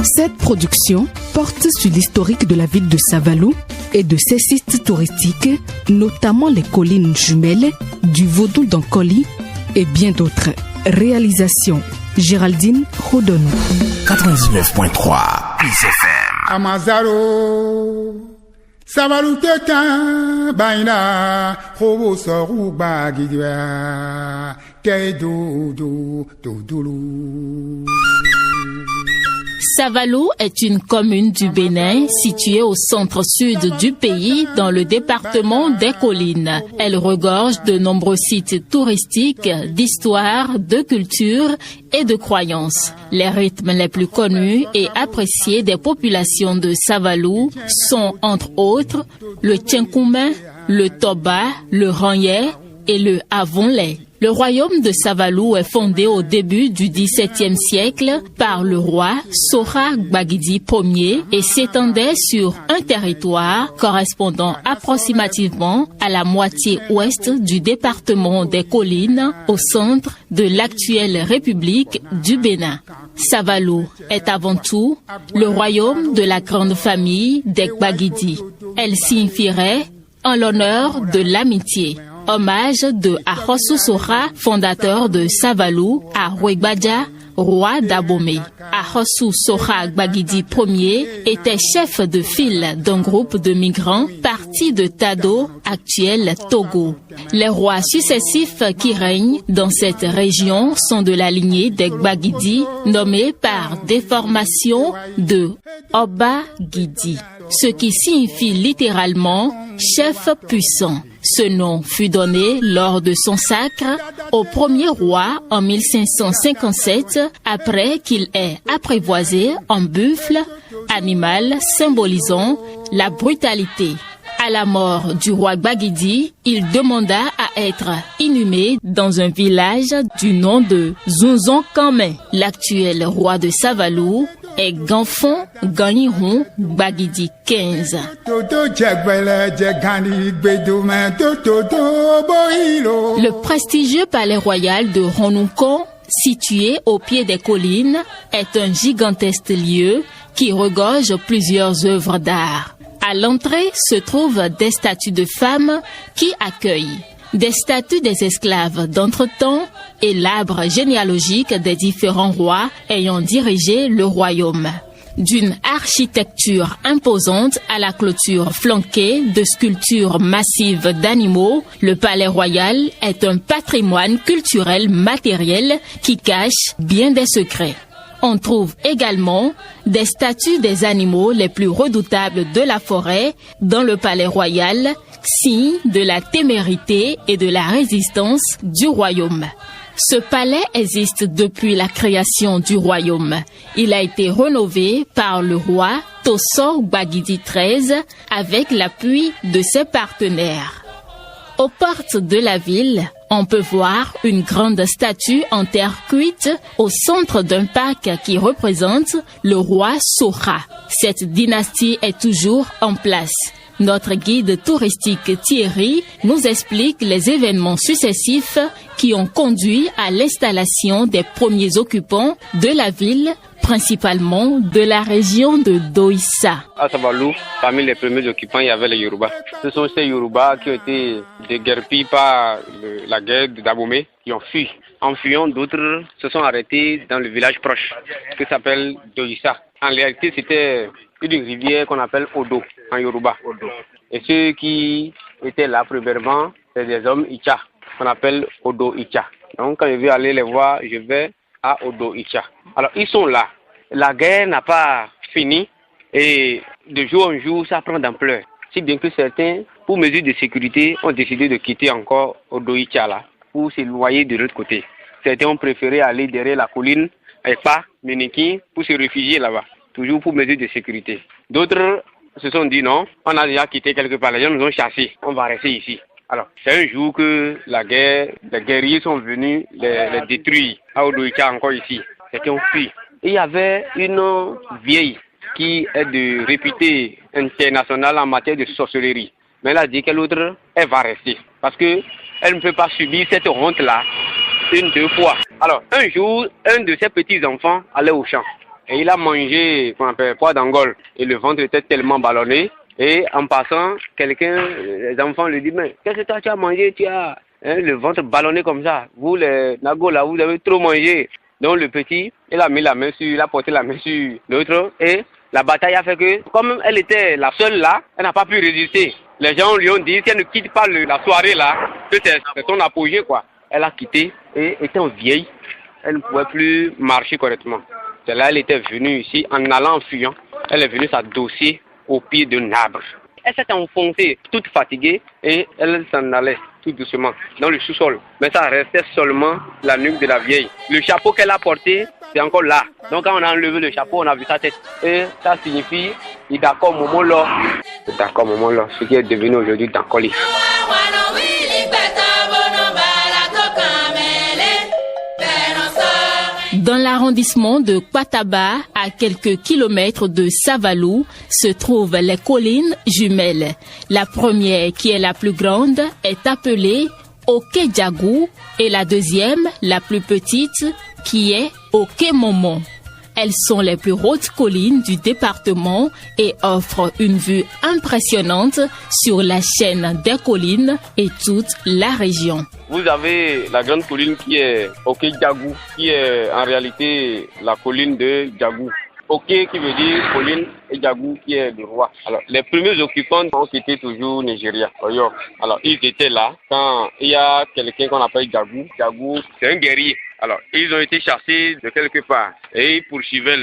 Cette production porte sur l'historique de la ville de Savalou et de ses sites touristiques, notamment les collines jumelles, du Vaudou d'Ankoli et bien d'autres. Réalisation Géraldine Rodonou. 99.3 PIS-FM. Amazaro Savalou tetan baina Robo soru bagidwa Kedo do doulou. Savalou est une commune du Bénin située au centre-sud du pays dans le département des Collines. Elle regorge de nombreux sites touristiques, d'histoire, de culture et de croyances. Les rythmes les plus connus et appréciés des populations de Savalou sont entre autres le Tchenkoumé, le Toba, le Ranyé et le Avonlé. Le royaume de Savalou est fondé au début du XVIIe siècle par le roi Sora Gbagidi Ier et s'étendait sur un territoire correspondant approximativement à la moitié ouest du département des Collines au centre de l'actuelle République du Bénin. Savalou est avant tout le royaume de la grande famille des Gbagidi. Elle signifierait en l'honneur de l'amitié. Hommage de Ahossou Sora, fondateur de Savalou, à Rouegbadja, roi d'Abomey. Ahossou Sora Gbagidi Ier était chef de file d'un groupe de migrants partis de Tado, actuel Togo. Les rois successifs qui règnent dans cette région sont de la lignée des Gbagidi, nommés par déformation de Oba Gidi, ce qui signifie littéralement chef puissant. Ce nom fut donné lors de son sacre au premier roi en 1557 après qu'il ait apprivoisé un buffle, animal symbolisant la brutalité. À la mort du roi Gbagidi, il demanda à être inhumé dans un village du nom de Zunzon Kamé. L'actuel roi de Savalou est Ganfon Ganihon Gbagidi XV. Le prestigieux palais royal de Ronounkon, situé au pied des collines, est un gigantesque lieu qui regorge plusieurs œuvres d'art. À l'entrée se trouvent des statues de femmes qui accueillent des statues des esclaves d'antre-temps et l'arbre généalogique des différents rois ayant dirigé le royaume. D'une architecture imposante à la clôture flanquée de sculptures massives d'animaux, le palais royal est un patrimoine culturel matériel qui cache bien des secrets. On trouve également des statues des animaux les plus redoutables de la forêt dans le palais royal, signe de la témérité et de la résistance du royaume. Ce palais existe depuis la création du royaume. Il a été rénové par le roi Tossor Gbagidi XIII avec l'appui de ses partenaires. Aux portes de la ville, on peut voir une grande statue en terre cuite au centre d'un parc qui représente le roi Sora. Cette dynastie est toujours en place. Notre guide touristique Thierry nous explique les événements successifs qui ont conduit à l'installation des premiers occupants de la ville, principalement de la région de Doissa. À Savalou, parmi les premiers occupants, il y avait les Yoruba. Ce sont ces Yoruba qui ont été déguerpis par la guerre d'Abomey, qui ont fui. En fuyant, d'autres se sont arrêtés dans le village proche, qui s'appelle Doissa. En réalité, c'était une rivière qu'on appelle Odo, en Yoruba. Et ceux qui étaient là premièrement, c'est des hommes Icha, qu'on appelle Odo Icha. Donc quand je vais aller les voir, je vais à Odo Icha. Alors ils sont là. La guerre n'a pas fini et de jour en jour, ça prend d'ampleur. Si bien que certains, pour mesure de sécurité, ont décidé de quitter encore Odo Icha là, pour s'éloigner de l'autre côté. Certains ont préféré aller derrière la colline, Epa, Meniki, pour se réfugier là-bas, toujours pour mesure de sécurité. D'autres se sont dit non, on a déjà quitté quelque part, les gens nous ont chassés, on va rester ici. Alors, c'est un jour que les guerriers sont venus les détruire. À Odoïka, encore ici. C'était un fui. Et il y avait une vieille qui est de réputée internationale en matière de sorcellerie. Mais elle a dit que l'autre, elle va rester. Parce que elle ne peut pas subir cette honte-là 2 fois. Alors, un jour, un de ses petits-enfants allait au champ. et il a mangé qu'on appelle poids d'Angole et le ventre était tellement ballonné et en passant, les enfants lui disent mais qu'est-ce que toi tu as mangé, tu as le ventre ballonné comme ça, vous les Nago là vous avez trop mangé. Donc le petit, il a porté la main sur l'autre et la bataille a fait que comme elle était la seule là, elle n'a pas pu résister. Les gens lui ont dit si elle ne quitte pas la soirée là, que c'est son apogée quoi. Elle a quitté et étant vieille, elle ne pouvait plus marcher correctement. C'est là elle était venue ici en allant en fuyant. Elle est venue s'adosser au pied d'un arbre. Elle s'est enfoncée, toute fatiguée, et elle s'en allait tout doucement dans le sous-sol. Mais ça restait seulement la nuque de la vieille. Le chapeau qu'elle a porté, c'est encore là. Donc quand on a enlevé le chapeau, on a vu sa tête. Et ça signifie Idako Momolo. Idako Momolo, ce qui est devenu aujourd'hui Dankoli. Dans l'arrondissement de Kwataba, à quelques kilomètres de Savalou, se trouvent les collines jumelles. La première, qui est la plus grande, est appelée Oké-Djagou et la deuxième, la plus petite, qui est Oké-Momon. Elles sont les plus hautes collines du département et offrent une vue impressionnante sur la chaîne des collines et toute la région. Vous avez la grande colline qui est Oké-Djagou, qui est en réalité la colline de Djagou. Oké qui veut dire colline et Djagou qui est le roi. Alors, les premiers occupants ont quitté toujours Nigeria. Alors, ils étaient là quand il y a quelqu'un qu'on appelle Djagou. Djagou, c'est un guerrier. Alors, ils ont été chassés de quelque part et ils poursuivaient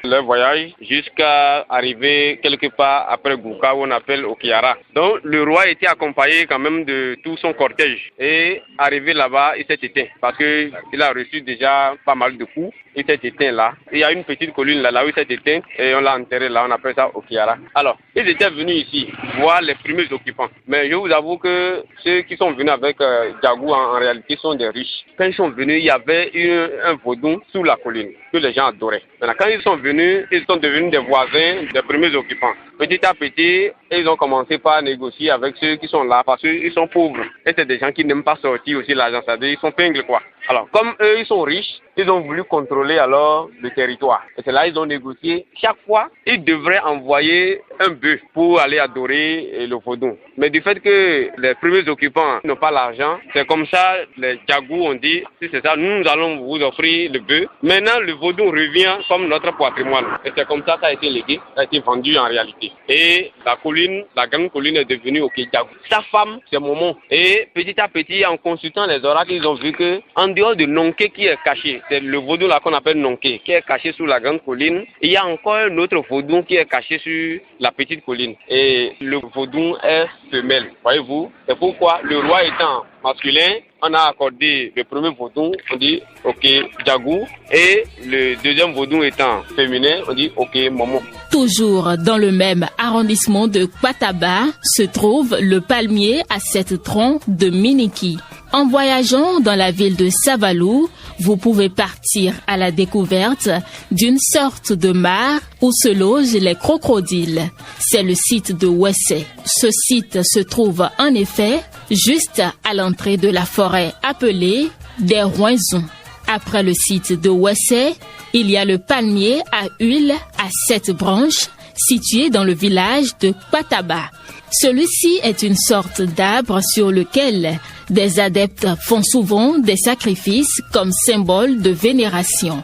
leur voyage jusqu'à arriver quelque part après Gouka où on appelle Okiara. Donc, le roi était accompagné quand même de tout son cortège et arrivé là-bas, il s'est éteint parce que il a reçu déjà pas mal de coups. Il s'est éteint là. Il y a une petite colline là où il s'est éteint et on l'a enterré là, on appelle ça Okiara. Alors, ils étaient venus ici voir les premiers occupants. Mais je vous avoue que ceux qui sont venus avec Djagou en réalité sont des riches. Quand ils sont venus, il y avait un vaudou sous la colline que les gens adoraient. Maintenant, quand ils sont venus, ils sont devenus des voisins des premiers occupants. Petit à petit, ils ont commencé par négocier avec ceux qui sont là parce qu'ils sont pauvres. Et c'est des gens qui n'aiment pas sortir aussi l'argent, c'est-à-dire ils sont pingles quoi. Alors, comme eux, ils sont riches, ils ont voulu contrôler alors le territoire. Et c'est là ils ont négocié. Chaque fois, ils devraient envoyer un bœuf pour aller adorer le vaudou. Mais du fait que les premiers occupants n'ont pas l'argent, c'est comme ça, les Djagou ont dit, si c'est ça, nous allons vous offrir le bœuf. Maintenant, le vaudou revient comme notre patrimoine. Et c'est comme ça a été légué, ça a été vendu en réalité. Et la grande colline est devenue Oké-Djagou. Sa femme, c'est Momon. Et petit à petit, en consultant les oracles, ils ont vu que en dehors de Nonké qui est caché, c'est le vaudou là qu'on appelle Nonké, qui est caché sous la grande colline. Il y a encore un autre vaudou qui est caché sur la petite colline. Et le vaudou est femelle, voyez-vous. C'est pourquoi le roi étant masculin, on a accordé le premier vaudou, on dit Oké-Djagou, et le deuxième vaudou étant féminin, on dit Oké-Momon. Toujours dans le même arrondissement de Kwataba se trouve le palmier à 7 troncs de Miniki. En voyageant dans la ville de Savalou, vous pouvez partir à la découverte d'une sorte de mare où se logent les crocodiles. C'est le site de Wessé. Ce site se trouve en effet juste à l'entrée de la forêt appelée des Roinzons. Après le site de Wessé, il y a le palmier à huile à 7 branches situé dans le village de Kwataba. Celui-ci est une sorte d'arbre sur lequel des adeptes font souvent des sacrifices comme symbole de vénération.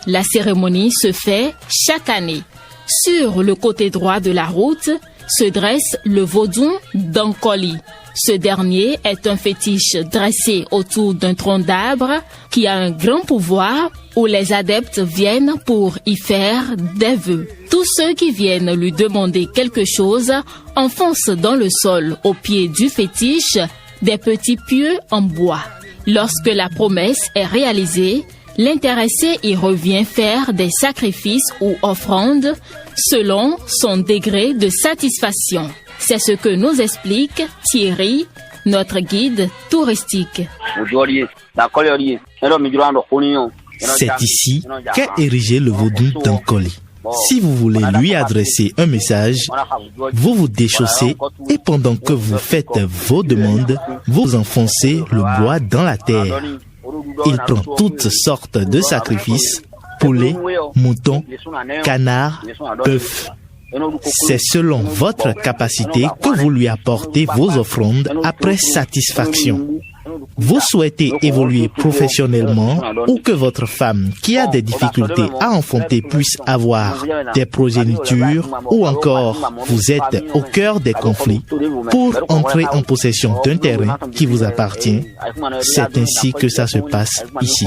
La cérémonie se fait chaque année. Sur le côté droit de la route se dresse le vaudou d'Ankoli. Ce dernier est un fétiche dressé autour d'un tronc d'arbre qui a un grand pouvoir où les adeptes viennent pour y faire des vœux. Tous ceux qui viennent lui demander quelque chose enfoncent dans le sol au pied du fétiche des petits pieux en bois. Lorsque la promesse est réalisée, l'intéressé y revient faire des sacrifices ou offrandes selon son degré de satisfaction. C'est ce que nous explique Thierry, notre guide touristique. C'est ici qu'est érigé le vaudou d'Ankoli. Si vous voulez lui adresser un message, vous vous déchaussez et pendant que vous faites vos demandes, vous enfoncez le bois dans la terre. Il prend toutes sortes de sacrifices poulet, mouton, canard, œuf. C'est selon votre capacité que vous lui apportez vos offrandes après satisfaction. Vous souhaitez évoluer professionnellement ou que votre femme qui a des difficultés à enfanter puisse avoir des progénitures ou encore vous êtes au cœur des conflits pour entrer en possession d'un terrain qui vous appartient. C'est ainsi que ça se passe ici.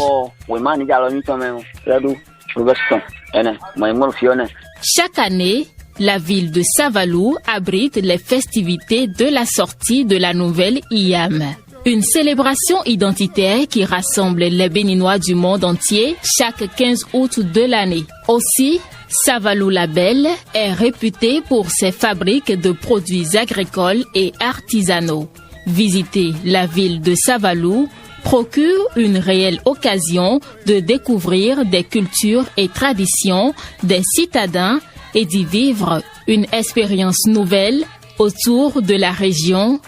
Chaque année, la ville de Savalou abrite les festivités de la sortie de la nouvelle IAM. Une célébration identitaire qui rassemble les Béninois du monde entier chaque 15 août de l'année. Aussi, Savalou Label est réputé pour ses fabriques de produits agricoles et artisanaux. Visiter la ville de Savalou procure une réelle occasion de découvrir des cultures et traditions des citadins et d'y vivre une expérience nouvelle autour de la région